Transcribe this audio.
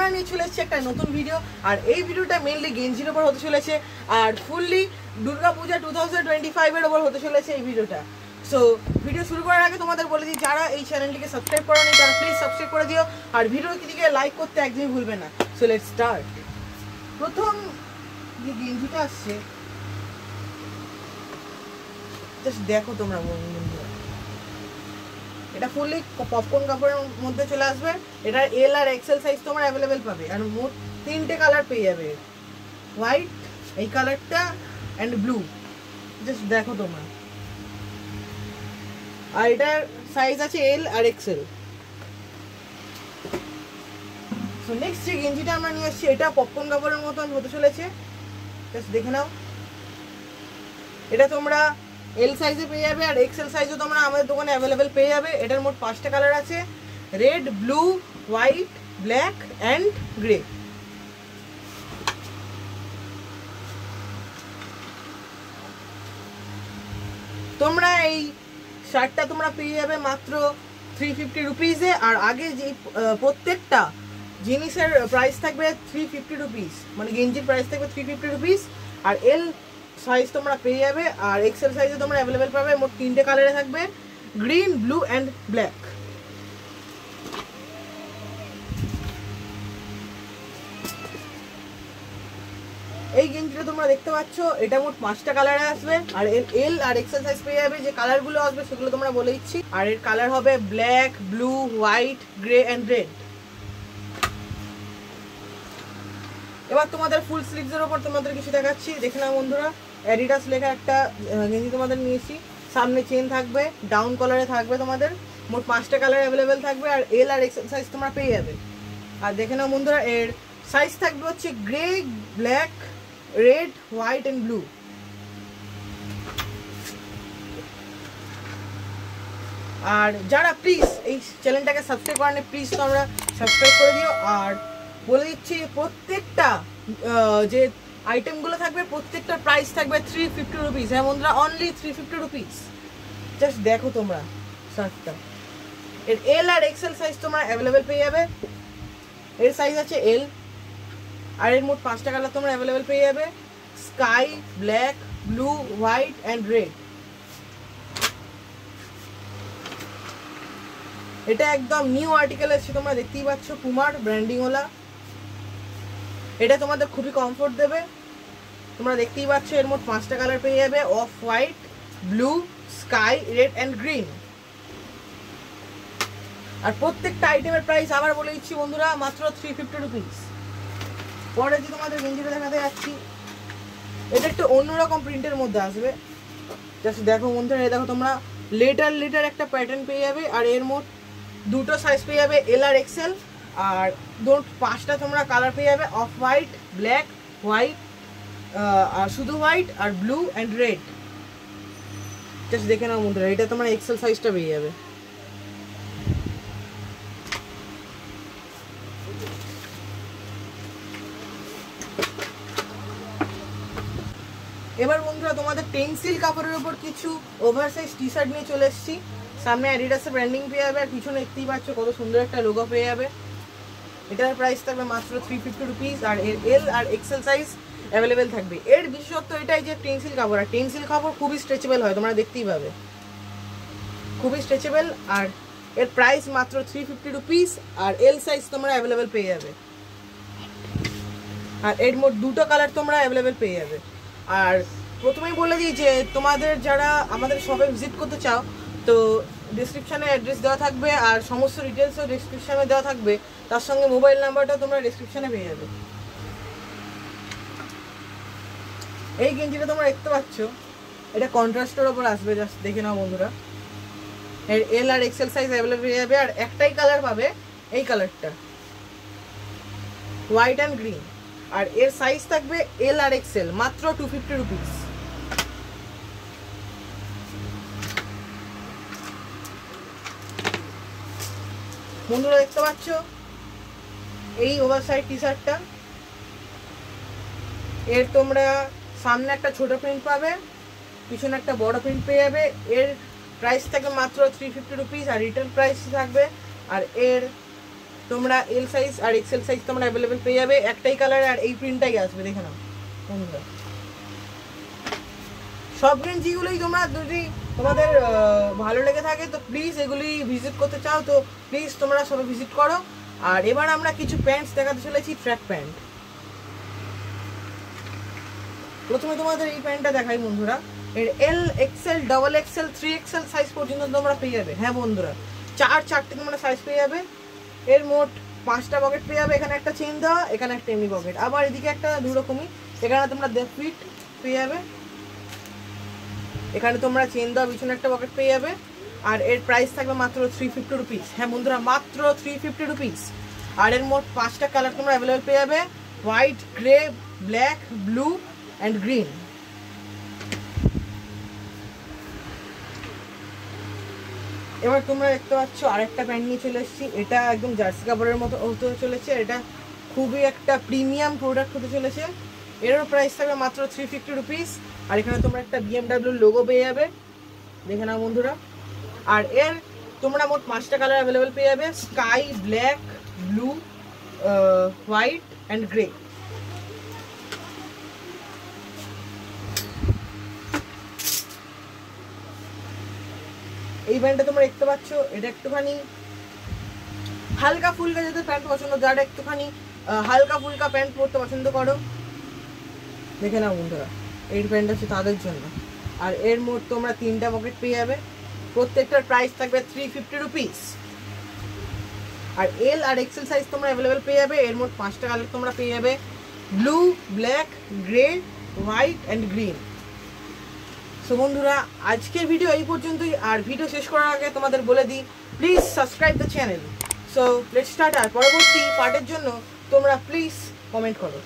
আমরা নিয়ে চলে এসেছি একটা নতুন ভিডিও। আর এই ভিডিওটা মেইনলি গেঞ্জির উপর হতে চলেছে আর ফুললি দুর্গাপূজা 2025 এর উপর হতে চলেছে এই ভিডিওটা। সো ভিডিও শুরু করার আগে তোমাদের বলে দিই, যারা এই চ্যানেলটিকে সাবস্ক্রাইব করোনি তারা প্লিজ সাবস্ক্রাইব করে দিও আর ভিডিওটিকে লাইক করতে একদমই ভুলবে না। So let's start. প্রথম যে গেঞ্জিটা আসছে জাস্ট দেখো তোমরা বন্ধুরা, এটা ফুললি পপকর্ন কাপড়ের মধ্যে চলে আসবে। এটা এল আর এক্সেল সাইজ তোমরা অ্যাভেলেবেল পাবে আর মোট 3টে কালার পেয়ে যাবে, হোয়াইট, এই কালারটা অ্যান্ড ব্লু। জাস্ট দেখো তোমরা, আর এটার সাইজ আছে এল আর এক্সেল। সো নেক্সট যে গেঞ্জিটা আমরা নিয়ে আসছি এটা পপকর্ন কাপড়ের মতন হতে চলেছে, জাস্ট দেখে নাও। এটা তোমরা এল সাইজে পেয়ে যাবে আর এক্সেল সাইজও তোমরা আমাদের দোকানে অ্যাভেলেবেল পেয়ে যাবে। এটার মোট 5টা কালার আছে, red, blue, white, black and grey. তোমরা এই শার্টটা তোমরা পেয়ে যাবে মাত্র 350 রুপিসে। আর আগে যে প্রত্যেকটা জিনিসের প্রাইস থাকবে 350 রুপিস, মানে গেঞ্জির প্রাইস থাকবে 350 রুপিস। আর এল সাইজ তোমরা পেয়ে যাবে আর এক্সেল সাইজে তোমরা অ্যাভেলেবেল পাবে। মোট 3টে কালারে থাকবে, গ্রিন, ব্লু অ্যান্ড ব্ল্যাক। এই গেঞ্জিটা তোমরা দেখতে পাচ্ছ, এটা মোট 5টা কালারে আসবে আর এল আর এক্সেল সাইজ পেয়ে যাবে। যে কালারগুলো আসবে সেগুলো তোমরা বলে দিচ্ছি। আর এর কালার হবে black, blue, white, grey and red. এবার তোমাদের ফুল স্লিভসের ওপর তোমাদের কিছু দেখাচ্ছি, দেখে নাও বন্ধুরা। অ্যাডিডাস লেখা একটা গেঞ্জি তোমাদের নিয়েছি, সামনে চেন থাকবে, ডাউন কলারে থাকবে। তোমাদের মোট 5টা কালার অ্যাভেলেবেল থাকবে আর এল আর এক্সেল সাইজ তোমরা পেয়ে যাবে। আর দেখে নাও বন্ধুরা, এর সাইজ থাকবে হচ্ছে grey, black, red, white and blue. আর যারা প্লিজ এই চ্যানেলটাকে সাবস্ক্রাইব করেন প্লিজ তোমরা সাবস্ক্রাইব করে দিও। আর বলে দিচ্ছি প্রত্যেকটা যে আইটেমগুলো থাকবে প্রত্যেকটার প্রাইস থাকবে 350 রুপিস। হ্যাঁ বন্ধুরা, অনলি 350 রুপিস। জাস্ট দেখো তোমরা শার্টটা, এর এল আর এক্সেল সাইজ তোমরা অ্যাভেলেবেল পেয়ে যাবে। এর সাইজ আছে এল আর এর মোট 5টা কালার তোমরা অ্যাভেলেবেল পেয়ে যাবে, sky, black, blue, white and red. এটা একদম নিউ আর্টিকেল এসেছে, তোমরা দেখতেই পাচ্ছ, পুমার ব্র্যান্ডিং ওলা। এটা তোমাদের খুবই কমফোর্ট দেবে। তোমরা দেখতেই পাচ্ছ এর মোট 5টা কালার পেয়ে যাবে, off white, blue, sky, red and green. আর প্রত্যেকটা আইটেমের প্রাইস আবার বলে দিচ্ছি বন্ধুরা, মাত্র 350 রুপিস। পরে যে তোমাদের গেঞ্জিটা দেখাতে যাচ্ছি, এটা একটু অন্যরকম প্রিন্টের মধ্যে আসবে। জাস্ট দেখো বন্ধুরা, এই দেখো তোমরা লেটার একটা প্যাটার্ন পেয়ে যাবে। আর এর মোট 2টো সাইজ পেয়ে যাবে, এল আর এক্সেল। আর 5টা তোমরা কালার পেয়ে যাবে, অফ হোয়াইট, ব্ল্যাক, হোয়াইট, আর শুধু হোয়াইট আর ব্লু অ্যান্ড রেড। জাস্ট দেখে নাও বন্ধুরা, এটা তোমরা এক্সেল সাইজটা পেয়ে যাবে। এবার বন্ধুরা তোমাদের টেন্সিল কাপড়ের উপর কিছু ওভারসাইজ টি শার্ট নিয়ে চলে এসেছি। সামনে অ্যাডিডাসের ব্র্যান্ডিং পেয়ে যাবে আর পিছনে দেখতেই পাচ্ছ কত সুন্দর একটা লোগো পেয়ে যাবে। এটার প্রাইস থাকবে মাত্র 350 রুপিস আর এর এল আর এক্সেল সাইজ অ্যাভেলেবেল থাকবে। এর বিশেষত্ব এটাই যে টেন্সিল কাপড়, আর টেন্সিল কাপড় খুবই স্ট্রেচেবল হয়, তোমরা দেখতেই পাবে, খুবই স্ট্রেচেবল। আর এর প্রাইস মাত্র 350 রুপিস আর এল সাইজ তোমরা অ্যাভেলেবেল পেয়ে যাবে। আর এর মোট 2টো কালার তোমরা অ্যাভেলেবেল পেয়ে যাবে। আর প্রথমেই বলে দিই যে তোমাদের যারা আমাদের শপে ভিজিট করতে চাও তো ডেসক্রিপশানে অ্যাড্রেস দেওয়া থাকবে আর সমস্ত ডিটেলসও ডেসক্রিপশানে দেওয়া থাকবে, তার সঙ্গে মোবাইল নাম্বারটাও তোমরা ডেসক্রিপশানে পেয়ে যাবে। এই গেঞ্জিটা তোমরা দেখতে পাচ্ছ, এটা কন্ট্রাস্টের ওপর আসবে, জাস্ট দেখে নাও বন্ধুরা। এর এল আর এক্সেল সাইজ অ্যাভেলেবেল পেয়ে যাবে আর একটাই কালার পাবে, এই কালারটা, হোয়াইট অ্যান্ড গ্রিন। আর এর সাইজ থাকবে এল আর এক্সেল, মাত্র 250 রুপিস। বন্ধুরা দেখতে পাচ্ছ এই ওভারসাইজ টি শার্টটা, এর তোমরা সামনে একটা ছোট প্রিন্ট পাবে, পিছনে একটা বড় প্রিন্ট পেয়ে যাবে। এর প্রাইস থাকবে মাত্র 350 রুপিস আর রিটেল প্রাইস থাকবে। আর এর তোমরা এল সাইজ আর এক্সেল সাইজ তোমরা অ্যাভেলেবেল পেয়ে যাবে। একটাই কালার আর এই প্রিন্টটাই আসবে, দেখে নাও বন্ধুরা। সব গেঞ্জিগুলোই তোমরা যদি তোমাদের ভালো লেগে থাকে তো প্লিজ এগুলি ভিজিট করতে চাও তো প্লিজ তোমরা সবাই ভিজিট করো। আর এবার আমরা কিছু প্যান্টস দেখাতে চলেছি, ট্র্যাক প্যান্ট। প্রথমে তোমাদের এই প্যান্টটা দেখাই বন্ধুরা। এর L, XL, double XL, 3XL size পর্যন্ত তোমরা পেয়ে যাবে। হ্যাঁ বন্ধুরা, চারটে তোমরা সাইজ পেয়ে যাবে। এর মোট 5টা পকেট পেয়ে যাবে। এখানে একটা চেন দেওয়া, এখানে একটা এমনি পকেট, আবার এদিকে একটা দুরকমই। এখানে তোমরা ফিট পেয়ে যাবে, এখানে তোমরা চেন দেওয়া পিছনে একটা পকেট পেয়ে যাবে। আর এর প্রাইস থাকবে মাত্র 350 রুপিস। হ্যাঁ বন্ধুরা, মাত্র 350 রুপিস। আর এর মোট 5টা কালার তোমরা অ্যাভেলেবেল পেয়ে যাবে, white, grey, black, blue and green. এবার তোমরা দেখতে পাচ্ছ আরেকটা প্যান্ট নিয়ে চলে এসেছি। এটা একদম জার্সি কাপড়ের মতো হতে চলেছে। এটা খুবই একটা প্রিমিয়াম প্রোডাক্ট হতে চলেছে। এরও প্রাইস থাকবে মাত্র 350 রুপিস। আর এখানে তোমরা একটা BMW লোগো পেয়ে যাবে, দেখে নাও বন্ধুরা। আর এর তোমরা মোট 5টা কালার অ্যাভেলেবেল পেয়ে যাবে, sky, black, blue, white and grey. এই প্যান্টটা তোমরা দেখতে পাচ্ছ, এটা একটুখানি হালকা ফুলকা যাদের প্যান্ট পছন্দ, যারা একটুখানি হালকা ফুলকা প্যান্ট পরতে পছন্দ করো, দেখে নাও বন্ধুরা, এই প্যান্টটা হচ্ছে তাদের জন্য। আর এর মোট তোমরা 3টা পকেট পেয়ে যাবে, প্রত্যেকটার প্রাইস থাকবে 350 রুপিস। আর এল আর এক্সেল সাইজ তোমরা অ্যাভেলেবেল পেয়ে যাবে। এর মোট 5টা কালার তোমরা পেয়ে যাবে, blue, black, grey, white and green. So বন্ধুরা, আজকের ভিডিও এই পর্যন্তই। আর ভিডিও শেষ করার আগে তোমাদের বলে দিই, please subscribe the channel. So let's start. আর পরবর্তী পার্টের জন্য তোমরা প্লিজ কমেন্ট করো।